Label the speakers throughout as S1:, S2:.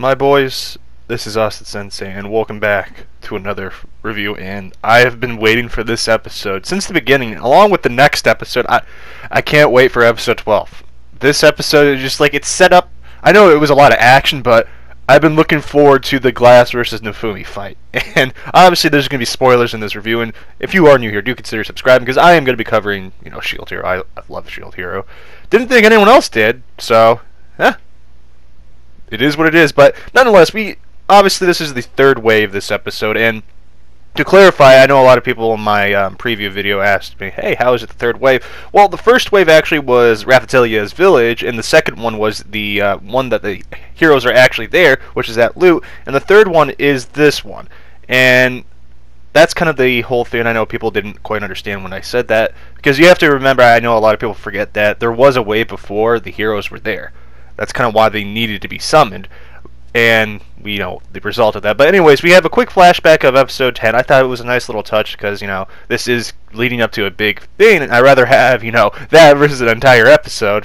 S1: My boys, this is Austin-Sensei, and welcome back to another review, and I have been waiting for this episode since the beginning, along with the next episode. I can't wait for episode 12. This episode is just like, it's set up. I know it was a lot of action, but I've been looking forward to the Glass versus Naofumi fight. And obviously there's going to be spoilers in this review, and if you are new here, do consider subscribing, because I am going to be covering, Shield Hero. I love Shield Hero. Didn't think anyone else did, so, it is what it is. But nonetheless, obviously this is the third wave this episode, and to clarify, I know a lot of people in my preview video asked me, hey, how is it the third wave? Well, the first wave actually was Raphtaalia's village, and the second one was the one that the heroes are actually there, which is that loot, and the third one is this one. And that's kind of the whole thing. I know people didn't quite understand when I said that, because you have to remember, I know a lot of people forget that there was a wave before the heroes were there. That's kind of why they needed to be summoned, and we know the result of that. But anyways, we have a quick flashback of episode 10. I thought it was a nice little touch because, this is leading up to a big thing, and I'd rather have, that versus an entire episode.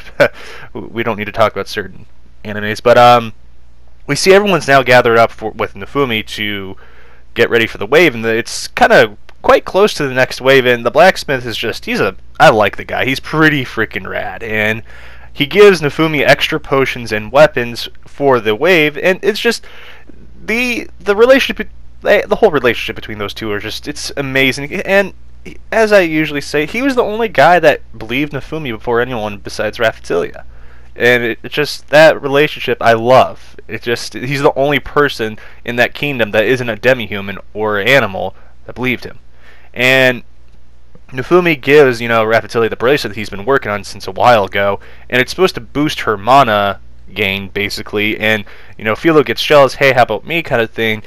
S1: We don't need to talk about certain animes, but we see everyone's now gathered up with Naofumi to get ready for the wave, and it's kind of quite close to the next wave, and the blacksmith is just, I like the guy. He's pretty freaking rad, and he gives Naofumi extra potions and weapons for the wave, and it's just the relationship, the whole relationship between those two are just, it's amazing. And as I usually say, he was the only guy that believed Naofumi before anyone besides Raphtalia, and it just, that relationship I love. It just, he's the only person in that kingdom that isn't a demi-human or animal that believed him. And Naofumi gives, Raphtalia the bracelet that he's been working on since a while ago, and it's supposed to boost her mana gain, basically, and, Philo gets jealous, hey, how about me, kind of thing.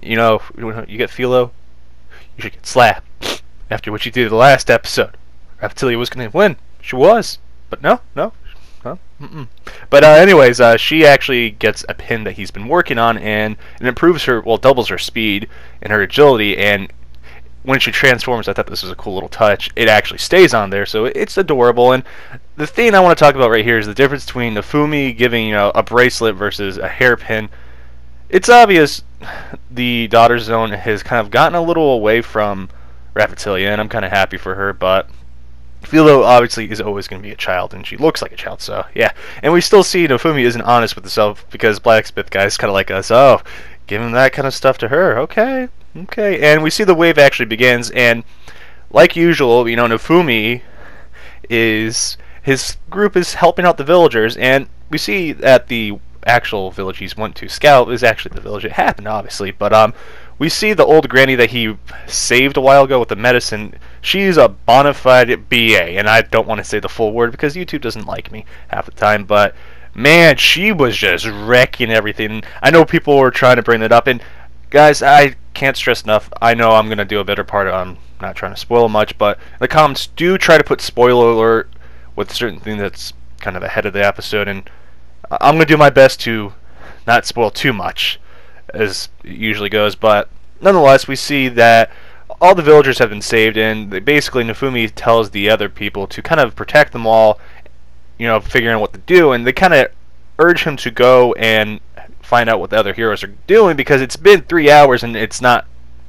S1: You get Philo, you should get slapped, after what you did the last episode. Raphtalia was going to win. She was, but no. But anyways, she actually gets a pin that he's been working on, and it improves her, doubles her speed and her agility, and when she transforms, I thought this was a cool little touch. It actually stays on there, so it's adorable. And the thing I want to talk about right here is the difference between Naofumi giving, a bracelet versus a hairpin. It's obvious the Daughter Zone has kind of gotten a little away from Raphtalia, and I'm kind of happy for her, but Philo obviously is always going to be a child, and she looks like a child, so yeah. And we still see Naofumi isn't honest with herself, because Blacksmith guy's kind of like us, oh, giving that kind of stuff to her, okay, and we see the wave actually begins, and like usual, Naofumi his group is helping out the villagers, and we see that the actual village he's went to scout is actually the village it happened, obviously, but we see the old granny that he saved a while ago with the medicine. She's a bona fide BA, and I don't want to say the full word because YouTube doesn't like me half the time, but man, she was just wrecking everything. I know people were trying to bring it up, and guys, I can't stress enough, I know I'm going to do a better part on not trying to spoil much, but in the comments, do try to put spoiler alert with certain thing that's kind of ahead of the episode, and I'm going to do my best to not spoil too much, as it usually goes, but nonetheless, we see that all the villagers have been saved, and basically Naofumi tells the other people to kind of protect them all, figuring out what to do, and they kind of urge him to go and find out what the other heroes are doing, because it's been 3 hours and the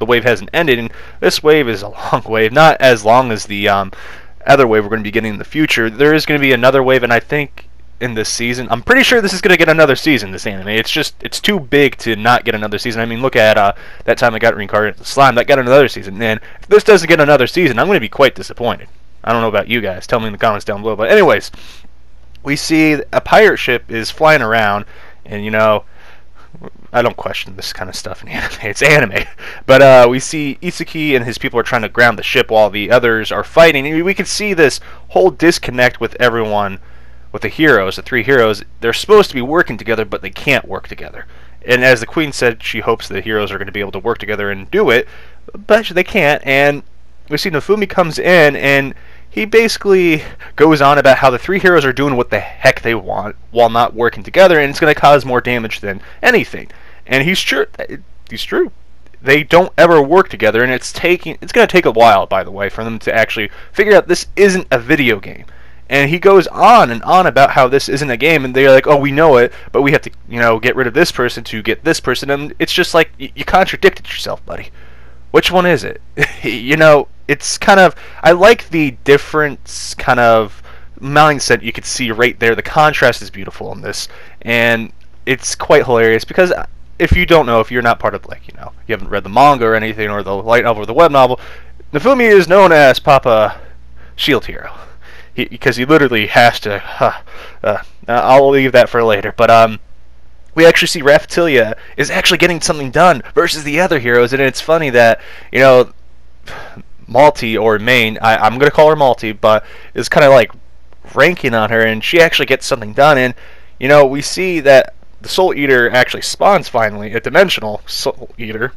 S1: wave hasn't ended, and this wave is a long wave, not as long as the other wave we're going to be getting in the future. There is going to be another wave, and I think in this season, I'm pretty sure this is going to get another season, this anime. It's too big to not get another season. I mean, look at that time I got reincarnated as slime, that got another season, and if this doesn't get another season, I'm going to be quite disappointed. I don't know about you guys, tell me in the comments down below, but anyways, we see a pirate ship is flying around, and I don't question this kind of stuff in anime. It's anime. But we see Itsuki and his people are trying to ground the ship while the others are fighting. And we can see this whole disconnect with everyone, with the heroes, the three heroes. They're supposed to be working together, but they can't work together. And as the queen said, she hopes the heroes are going to be able to work together and do it, but they can't. And we see Naofumi comes in, and he basically goes on about how the three heroes are doing what the heck they want while not working together, and it's going to cause more damage than anything. And he's true. They don't ever work together, and it's going to take a while, by the way, for them to actually figure out this isn't a video game. And he goes on and on about how this isn't a game, and they're like, oh, we know it, but we have to, get rid of this person to get this person, and it's just like, you contradicted yourself, buddy. Which one is it? It's kind of, I like the different kind of mindset you could see right there. The contrast is beautiful in this, and it's quite hilarious, because if you don't know, if you're not part of, you haven't read the manga or anything, or the light novel or the web novel, Naofumi is known as Papa Shield Hero. Because he literally has to. I'll leave that for later. But we actually see Raphtalia is actually getting something done versus the other heroes, and it's funny that Malty, or Main, I'm gonna call her Malty, but is kind of like ranking on her, and she actually gets something done. And we see that the Soul Eater actually spawns finally, a dimensional Soul Eater.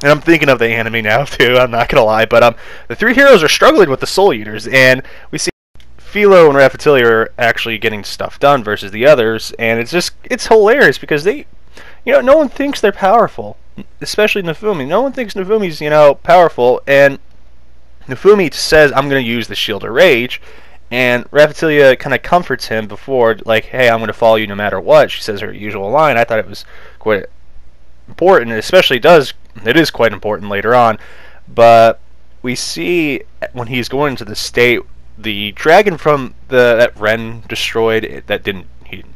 S1: And I'm thinking of the anime now too, I'm not gonna lie, but the three heroes are struggling with the Soul Eaters, and we see Philo and Raphtalia are actually getting stuff done versus the others, and it's hilarious because they, no one thinks they're powerful, especially Naofumi. No one thinks Naofumi's, powerful, and Naofumi says, I'm gonna use the Shield of Rage, and Raphtalia kind of comforts him before, like, hey, I'm gonna follow you no matter what. She says her usual line. I thought it was quite important, especially it is quite important later on, but we see when he's going into the state, the dragon from that Ren destroyed, he didn't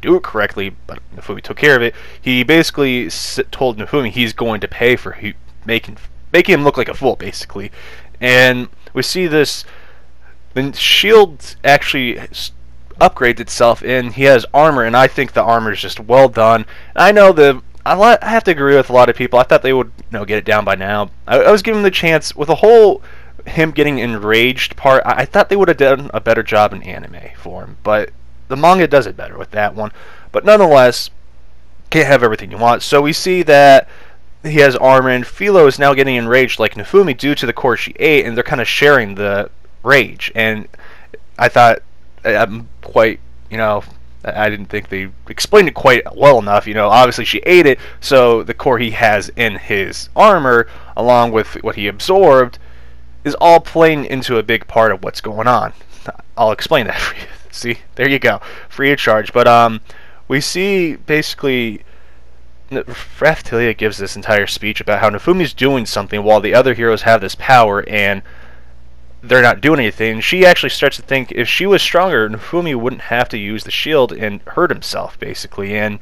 S1: do it correctly, but Naofumi took care of it. He basically told Naofumi he's going to pay for making him look like a fool, basically. And we see this, the shield actually upgrades itself, and he has armor, and I think the armor is just well done. I know I have to agree with a lot of people. I thought they would, get it down by now. I was giving him the chance with the whole him getting enraged part. I thought they would have done a better job in anime for him, but the manga does it better with that one. But nonetheless, can't have everything you want. So we see that he has armor, and Philo is now getting enraged like Naofumi due to the core she ate, and they're kind of sharing the rage. And I thought, I'm quite, I didn't think they explained it quite well enough. Obviously she ate it, so the core he has in his armor, along with what he absorbed, is all playing into a big part of what's going on. I'll explain that for you. See, there you go, free of charge. But we see basically Raphtalia gives this entire speech about how Naofumi's doing something while the other heroes have this power, and they're not doing anything. She actually starts to think if she was stronger, Naofumi wouldn't have to use the shield and hurt himself, basically. And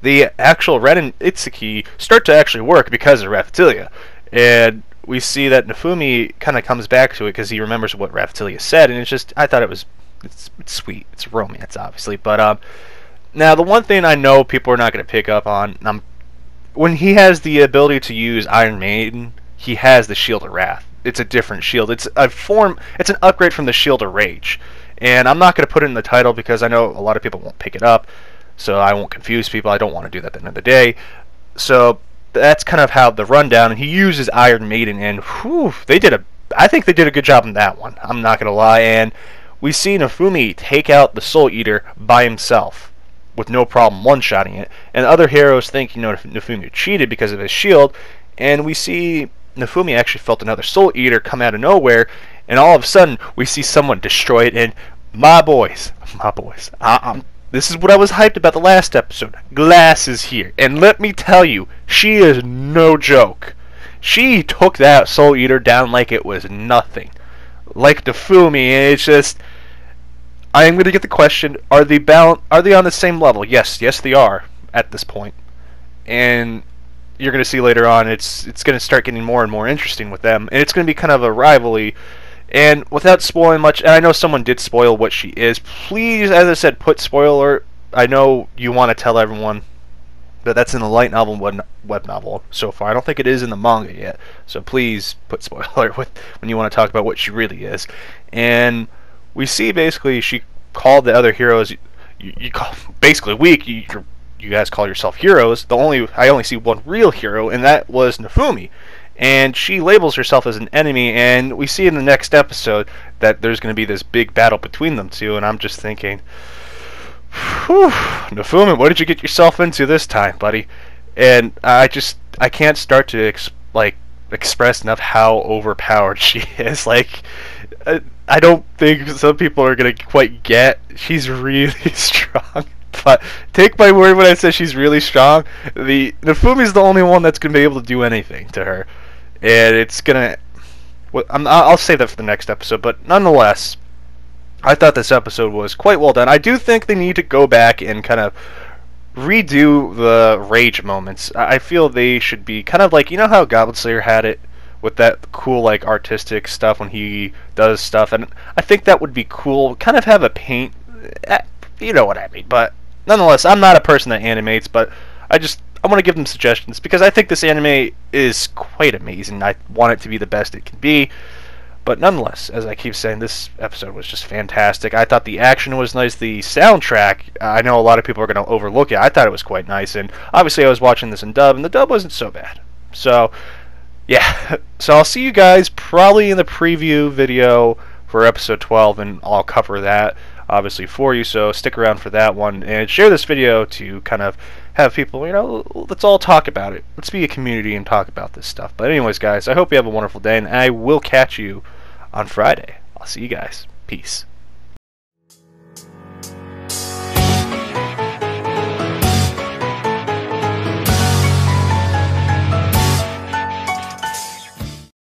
S1: the actual Ren and Itsuki start to actually work because of Raphtalia. And we see that Naofumi kind of comes back to it because he remembers what Raphtalia said, and I thought it's sweet. It's romance, obviously. But now the one thing I know people are not going to pick up on, when he has the ability to use Iron Maiden, he has the Shield of Wrath. It's a different shield. It's an upgrade from the Shield of Rage. And I'm not going to put it in the title because I know a lot of people won't pick it up, so I won't confuse people. I don't want to do that at the end of the day. So that's kind of how the rundown, and he uses Iron Maiden, and whew, I think they did a good job on that one. I'm not going to lie. And we see Naofumi take out the Soul Eater by himself with no problem one-shotting it. And other heroes think, Naofumi cheated because of his shield, and we see Naofumi actually felt another Soul Eater come out of nowhere, and all of a sudden we see someone destroy it. And my boys, this is what I was hyped about the last episode. Glass is here, and let me tell you, she is no joke. She took that Soul Eater down like it was nothing, like Naofumi. And it's just, I'm going to get the question: Are they on the same level? Yes, they are at this point, and you're going to see later on, it's going to start getting more and more interesting with them, and it's going to be kind of a rivalry. And without spoiling much, and I know someone did spoil what she is, please, as I said, put spoiler. I know you want to tell everyone that that's in the light novel web novel so far. I don't think it is in the manga yet, so please put spoiler when you want to talk about what she really is. And we see basically she called the other heroes, you call, basically weak, you guys call yourself heroes. I only see one real hero, and that was Naofumi. And she labels herself as an enemy, and we see in the next episode that there's going to be this big battle between them two, and I'm just thinking, whew, Naofumi, what did you get yourself into this time, buddy? And I can't start to express enough how overpowered she is. I don't think some people are gonna quite get. She's really strong. But take my word when I say she's really strong. The Naofumi's the only one that's gonna be able to do anything to her, and it's gonna. Well, I'll save that for the next episode. But nonetheless, I thought this episode was quite well done. I do think they need to go back and kind of redo the rage moments. I feel they should be kind of like, you know how Goblin Slayer had it with that cool like artistic stuff when he does stuff, and I think that would be cool. Kind of have a paint, you know what I mean. But nonetheless, I'm not a person that animates, but I want to give them suggestions because I think this anime is quite amazing. I want it to be the best it can be. But nonetheless, as I keep saying, this episode was just fantastic. I thought the action was nice. The soundtrack, I know a lot of people are going to overlook it. I thought it was quite nice. And obviously I was watching this in dub, and the dub wasn't so bad. So, yeah. So I'll see you guys probably in the preview video for episode 12, and I'll cover that, obviously, for you. So stick around for that one. And share this video to kind of have people, you know, let's all talk about it. Let's be a community and talk about this stuff. But anyways, guys, I hope you have a wonderful day, and I will catch you on Friday. I'll see you guys. Peace.